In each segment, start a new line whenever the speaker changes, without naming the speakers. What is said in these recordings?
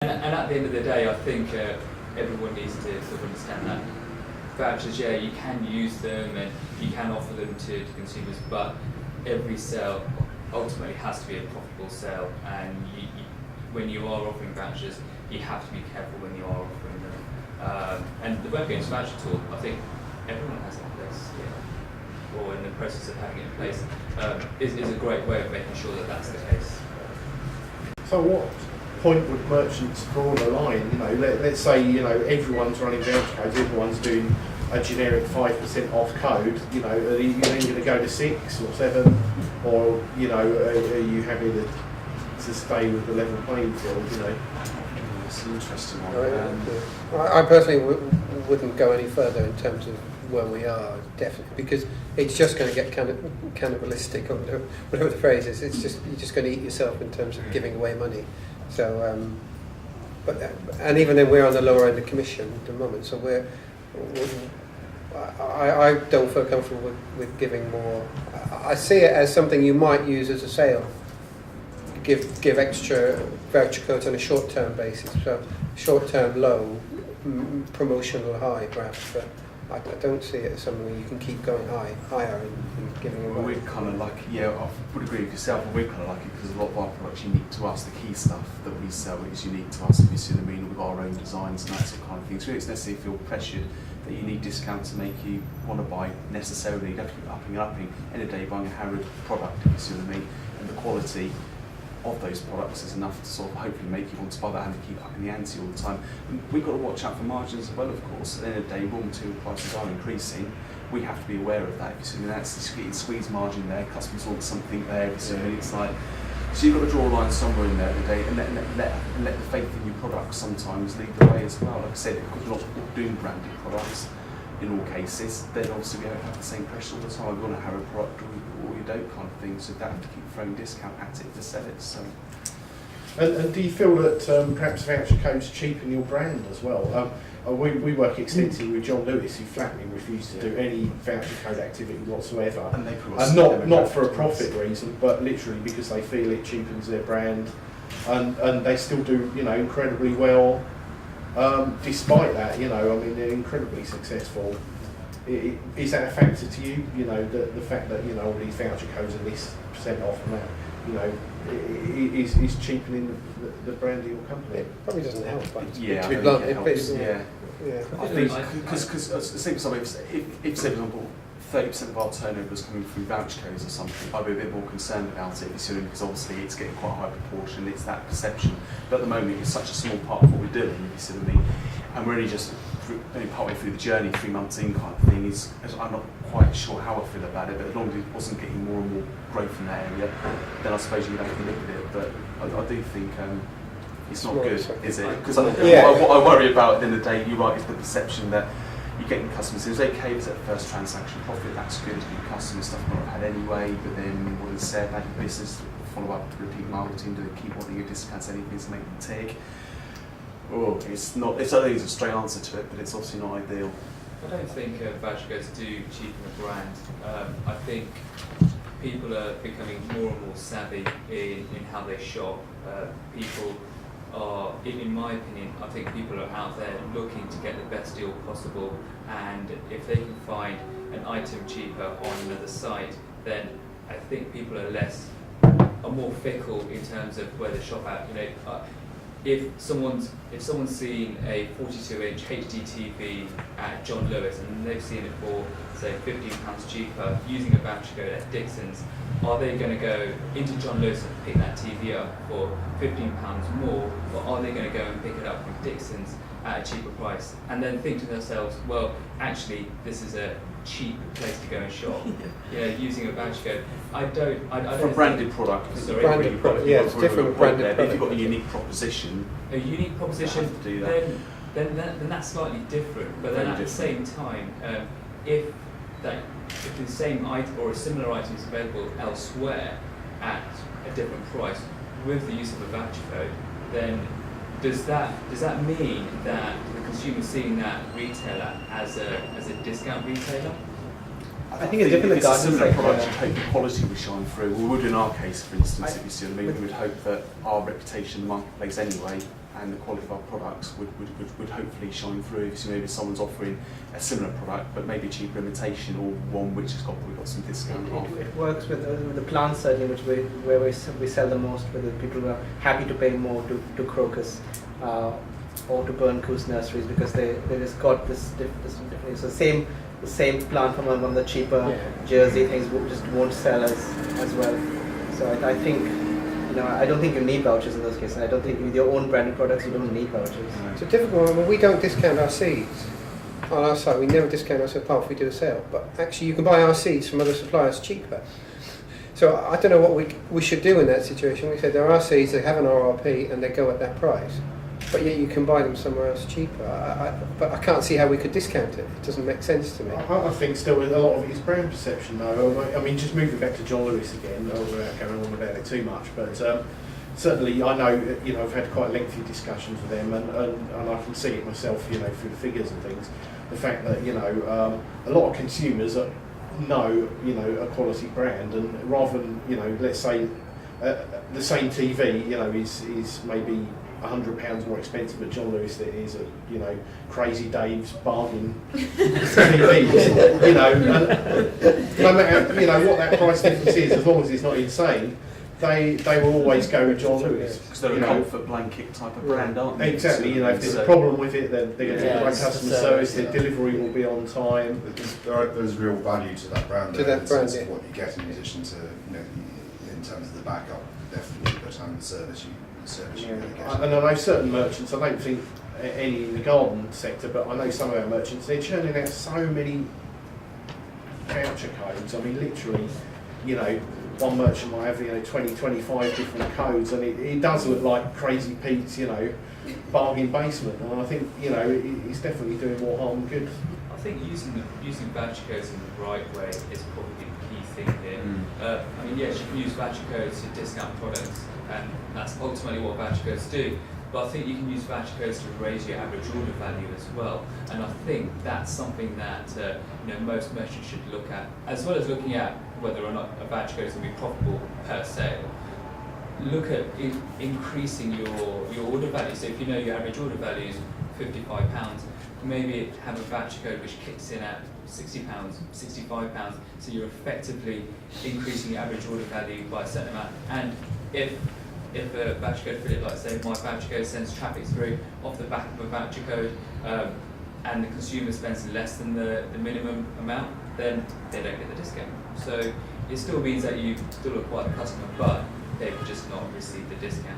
And at the end of the day, I think everyone needs to sort of understand that vouchers, yeah, you can use them and you can offer them to consumers, but every sale ultimately has to be a profitable sale, and when you are offering vouchers, you have to be careful when you are offering them. And the Webgains voucher tool, I think everyone has it in place, or in the process of having it in place, is a great way of making sure that that's the case.
So what point would merchants draw the line? Let's say everyone's running voucher codes, everyone's doing a generic 5% off code. Are you then going to go to 6 or 7, or are you happy to stay with the level playing field?
It's an interesting one.
I personally wouldn't go any further in terms of where we are, definitely, because it's just going to get kind of cannibalistic, or whatever the phrase is. You're just going to eat yourself in terms of giving away money. So, and even then, we're on the lower end of commission at the moment. So I don't feel comfortable with giving more. I see it as something you might use as a sale. Give extra voucher codes on a short-term basis. So short-term low, promotional high, perhaps. But I don't see it as something where you can keep going higher and giving away.
Well, we're kind of lucky, I would agree with yourself, but we're kind of lucky because a lot of our products are unique to us. The key stuff that we sell is unique to us, if you see what I mean. We've got our own designs and that sort of kind of thing. So it's necessarily feel pressured that you need discount to make you want to buy necessarily. You have to keep upping and upping. End of the day, buying a Harrod product, if you see what I mean, and the quality of those products is enough to sort of hopefully make you want to buy that and to keep upping the ante all the time. And we've got to watch out for margins as well, of course. At the end of the day, raw material prices are increasing. We have to be aware of that. If you see, that's getting squeeze margin there, customers want something there. So it's like, so you've got to draw a line somewhere in there today, and let the faith in your products sometimes lead the way as well. Like I said, because we're not doing branded products in all cases, then obviously we don't have the same pressure all the time. We want to have a product or you don't kind of thing, so they have to keep throwing discount at it to sell it. So.
And do you feel that perhaps voucher codes cheapen your brand as well? We work extensively with John Lewis, who flatly refused to do any voucher code activity whatsoever, and not for a profit reason, but literally because they feel it cheapens their brand, and they still do incredibly well. Despite that, they're incredibly successful. Is that a factor to you? The fact that all these voucher codes are this % off and that, is cheapening the brand of your company.
It probably doesn't help, but
yeah,
to be blunt, it
helps.
I
think because if say for example 30% of our turnover is coming through voucher codes or something, I'd be a bit more concerned about it, because obviously it's getting quite a high proportion, it's that perception. But at the moment it's such a small part of what we're doing, if you see what I mean, and we're only just only partway through the journey, 3 months in kind of thing. I'm not quite sure how I feel about it, but as long as it wasn't getting more and more growth in that area, then I suppose you would have to look at it. But I do think it's not good, is it? Because what I worry about at the end of the day, you're right, is the perception that you're getting customers. It was okay, it was that first transaction profit, that's good, new customer stuff not had anyway, but then what is said, bad business, follow up, repeat marketing, do they keep wanting your discounts, anything to make them tick? Oh, it's not, I think it's a straight answer to it, but it's obviously not ideal.
I don't think voucher codes do cheapen the brand. I think people are becoming more and more savvy in how they shop. People are, in my opinion, I think people are out there looking to get the best deal possible, and if they can find an item cheaper on another site, then I think people are more fickle in terms of where they shop at. If someone's seen a 42-inch HD TV at John Lewis and they've seen it for say £15 cheaper using a voucher code at Dixon's, are they going to go into John Lewis and pick that TV up for £15 more, or are they going to go and pick it up from Dixon's at a cheaper price and then think to themselves, well, actually this is a cheap place to go and shop? Using a voucher code. I don't
for a branded product.
Sorry,
branded product. Yeah, it's different branded product.
If you've got a unique proposition,
then that's slightly different. But then at the same time, if the same item or a similar item is available elsewhere at a different price with the use of a voucher code, then does that mean that the consumer is seeing that retailer as a discount retailer?
I think it's different.
If it's a similar product, you'd hope the quality would shine through. We would in our case, for instance, if you see what I mean, we would hope that our reputation in the marketplace anyway, and the quality of our products would hopefully shine through. If maybe someone's offering a similar product but maybe a cheaper imitation, or one which has we've got some discount off.
It works with the plants certainly, where we sell the most, where the people are happy to pay more to Crocus or to Burn Coos nurseries, because they just got this different. So the same plant from one of the cheaper Jersey things just won't sell as well. So I think, I don't think you need vouchers in those cases. I don't think with your own branded products you don't need vouchers.
It's a difficult one. I mean, we don't discount our seeds on our site. We never discount our seeds apart if we do a sale. But actually, you can buy our seeds from other suppliers cheaper. So I don't know what we should do in that situation. We said there are seeds, they have an RRP, and they go at that price. But yet you can buy them somewhere else cheaper. But I can't see how we could discount it. It doesn't make sense to me.
I think still a lot of it is brand perception though. I mean, just moving back to John Lewis again, without going on about it too much, but certainly I know, I've had quite lengthy discussions with them, and I can see it myself, through the figures and things. The fact that, a lot of consumers know, a quality brand, and rather than, let's say, the same TV, is maybe £100 more expensive at John Lewis than it is at, Crazy Dave's bargain TVs. No matter, what that price difference is, as long as it's not insane, they will always go with John Lewis.
Because they're a comfort blanket type of brand, aren't they?
Exactly. If there's a problem with it, then they're going to get great customer service. Their delivery will be on time.
There's real value to that brand.
To that brand, yeah.
What you get in addition to, in terms of the backup, definitely, but the service you really get.
And I know certain merchants, I don't think any in the garden sector, but I know some of our merchants, they're churning out so many voucher codes. I mean, literally, one merchant might have 20, 25 different codes, and it does look like Crazy Pete's bargain basement. And I think it's definitely doing more harm than good.
I think using voucher codes in the right way is probably the key thing here. I mean, yes, you can use voucher codes to discount products, and that's ultimately what voucher codes do. But I think you can use voucher codes to raise your average order value as well. And I think that's something that most merchants should look at, as well as looking at whether or not a voucher code is going to be profitable per sale. Look at increasing your order value. So if your average order value is £55, maybe have a voucher code which kicks in at £60, £65. So you're effectively increasing your average order value by a certain amount. And if a voucher code affiliate, like say my voucher code, sends traffic through off the back of a voucher code, and the consumer spends less than the minimum amount, then they don't get the discount. So it still means that you still acquire the customer, but they've just not received the discount.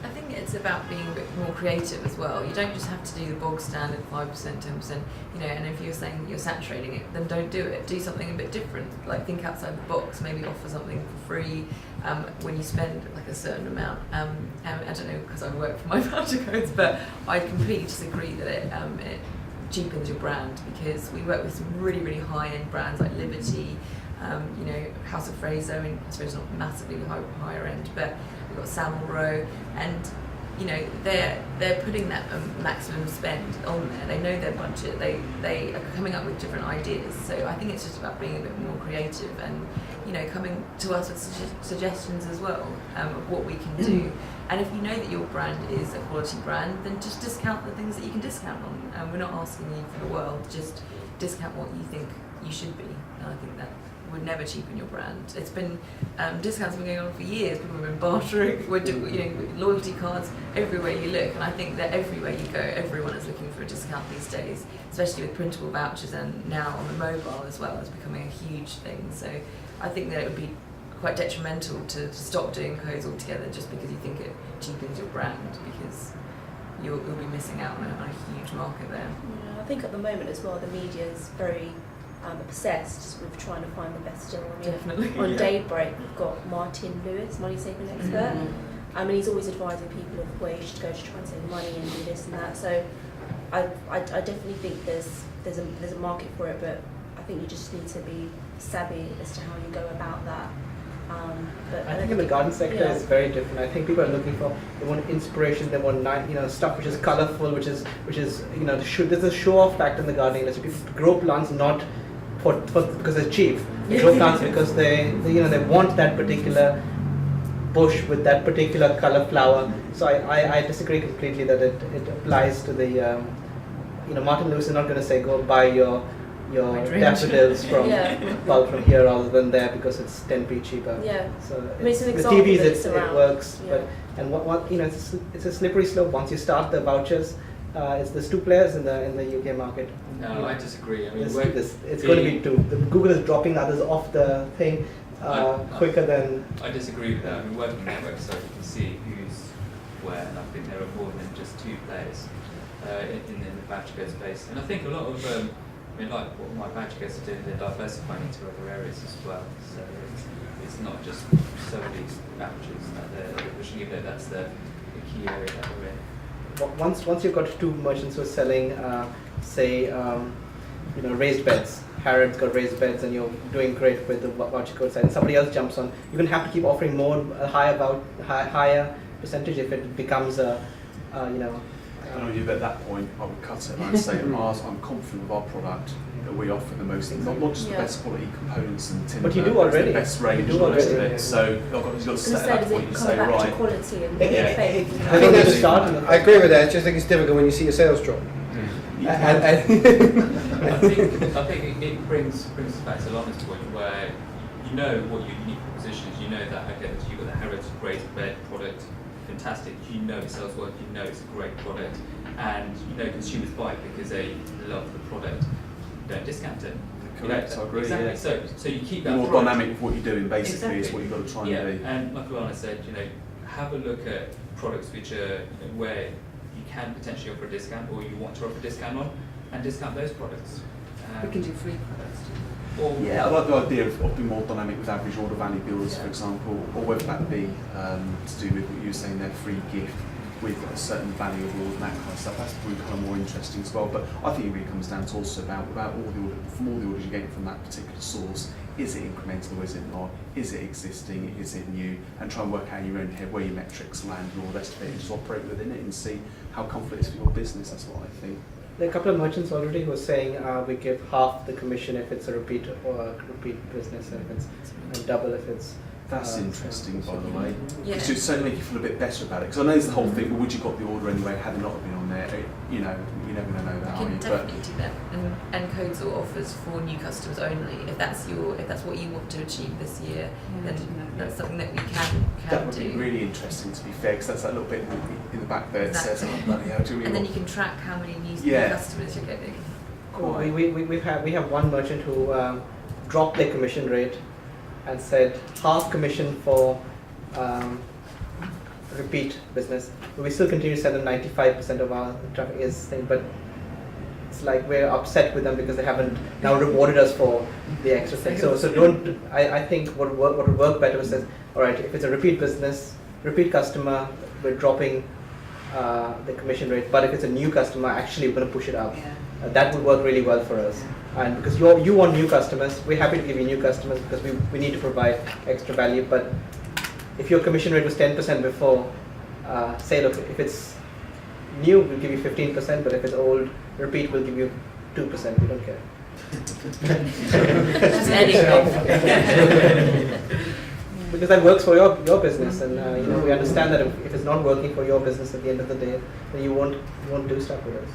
I think it's about being a bit more creative as well. You don't just have to do the bog standard 5%, 10%, and if you're saying you're saturating it, then don't do it. Do something a bit different, like think outside the box, maybe offer something for free when you spend like a certain amount. I don't know, because I work for my voucher codes, but I completely disagree that it cheapens your brand, because we work with some really, really high-end brands like Liberty, House of Fraser, I suppose not massively higher end, but we've got Savile Row, and they're putting that maximum spend on there. They know their budget. They are coming up with different ideas. So I think it's just about being a bit more creative and coming to us with suggestions as well of what we can do. And if you know that your brand is a quality brand, then just discount the things that you can discount on. We're not asking you for the world. Just discount what you think you should be. And I think that would never cheapen your brand. It's been discounts have been going on for years. People have been bartering. We're doing loyalty cards everywhere you look, and I think that everywhere you go, everyone is looking for a discount these days, especially with printable vouchers, and now on the mobile as well. It's becoming a huge thing. So I think that it would be quite detrimental to stop doing codes altogether just because you think it cheapens your brand, because you'll be missing out on a huge market there.
Yeah, I think at the moment as well, the media is very obsessed with trying to find the best deal. I mean,
definitely.
On Daybreak, we've got Martin Lewis, money saving expert. I mean, he's always advising people of where you should go to try and save money and do this and that. So I definitely think there's a market for it, but I think you just need to be savvy as to how you go about that. But
I think in the garden sector it's very different. I think people are looking for, they want inspiration, they want stuff which is colourful, which is there's a show off factor in the gardening industry. People grow plants not for because they're cheap. They grow plants because they want that particular bush with that particular color flower. So I disagree completely that it applies to the, Martin Lewis is not going to say go buy your daffodils from bulk from here rather than there because it's 10p cheaper.
Yeah.
So
I mean, it's an
with
example
TVs
that
it
it's around.
works,
Yeah.
but it's a slippery slope. Once you start the vouchers, there's two players in the UK market.
No, I disagree. I mean,
It's going to be two. Google is dropping others off the thing quicker than.
I disagree with that. I mean, working on that website, you can see who's where, and I think there are more than just two players in the batch code space. And I think a lot of, like what my batch codes are doing, they're diversifying into other areas as well. So it's not just solely batches that they're pushing, even though that's the key area that we're in.
Once you've got two merchants who are selling, raised beds. Harrods got raised beds, and you're doing great with the voucher code side. And somebody else jumps on. You're going to have to keep offering more, higher percentage if it becomes a,
I know you, but at that point, I would cut it and I'd say, I'm confident with our product that we offer the most, not just the best quality components and timber,
but you do already.
The best range
you do
and all the rest of
already.
it. So you've got to say at that point, you say,
back
right.
to quality and
I
faith.
think that's a start.
I agree with that. I just think it's difficult when you see your sales drop.
I think it brings us back to Lana's point where you know what your unique proposition is. You know that you've got the Harrods raised bed product, fantastic. You know it sells well. You know it's a great product, and you know consumers buy it because they love the product. Don't discount it.
Correct, I agree.
Exactly.
Yeah.
So you keep that
more
product.
dynamic with what you're doing. Basically, is
Exactly.
what you've got to try and
Yeah,
do.
and like Lana said, have a look at products which are where you can potentially offer a discount, or you want to offer a discount on, and discount those products.
We can do free products too.
Or
Yeah, I like the idea of being more dynamic with average order value builders, for example, or whether that be to do with what you were saying there, free gift with a certain value of order and that kind of stuff. That's probably kind of more interesting as well. But I think it really comes down to also about all the orders you're getting from that particular source. Is it incremental or is it not? Is it existing? Is it new? And try and work out in your own head where your metrics land and all the rest of it, and just operate within it and see how comfortable it is for your business. That's what I think.
There are a couple of merchants already who are saying we give half the commission if it's a repeat business, and if it's double if it's.
That's interesting, by the way.
Yeah.
Because it's so make you feel a bit better about it. Because I know there's the whole thing. Well, would you got the order anyway? Had it not been on there, you're never going to know that,
You
are
can
you?
definitely do that, and codes or offers for new customers only. If that's what you want to achieve this year, then that's something that we can
That would
do.
be really interesting, to be fair, because that's that little bit in the back there that says,
Exactly.
oh, bloody hell, do we
And then
want-
you can track how many new
Yeah.
customers you're getting.
We have one merchant who dropped their commission rate and said half commission for repeat business. But we still continue to sell them 95% of our traffic is thing, but it's like we're upset with them because they haven't now rewarded us for the extra thing. So don't. I think what would work better was, all right, if it's a repeat business, repeat customer, we're dropping the commission rate. But if it's a new customer, actually we're going to push it up. That would work really well for us. And because you want new customers, we're happy to give you new customers because we need to provide extra value. But if your commission rate was 10% before, say, look, if it's new, we'll give you 15%, but if it's old, repeat, we'll give you 2%. We don't care. Because that works for your business, and we understand that if it's not working for your business at the end of the day, then you won't do stuff with us.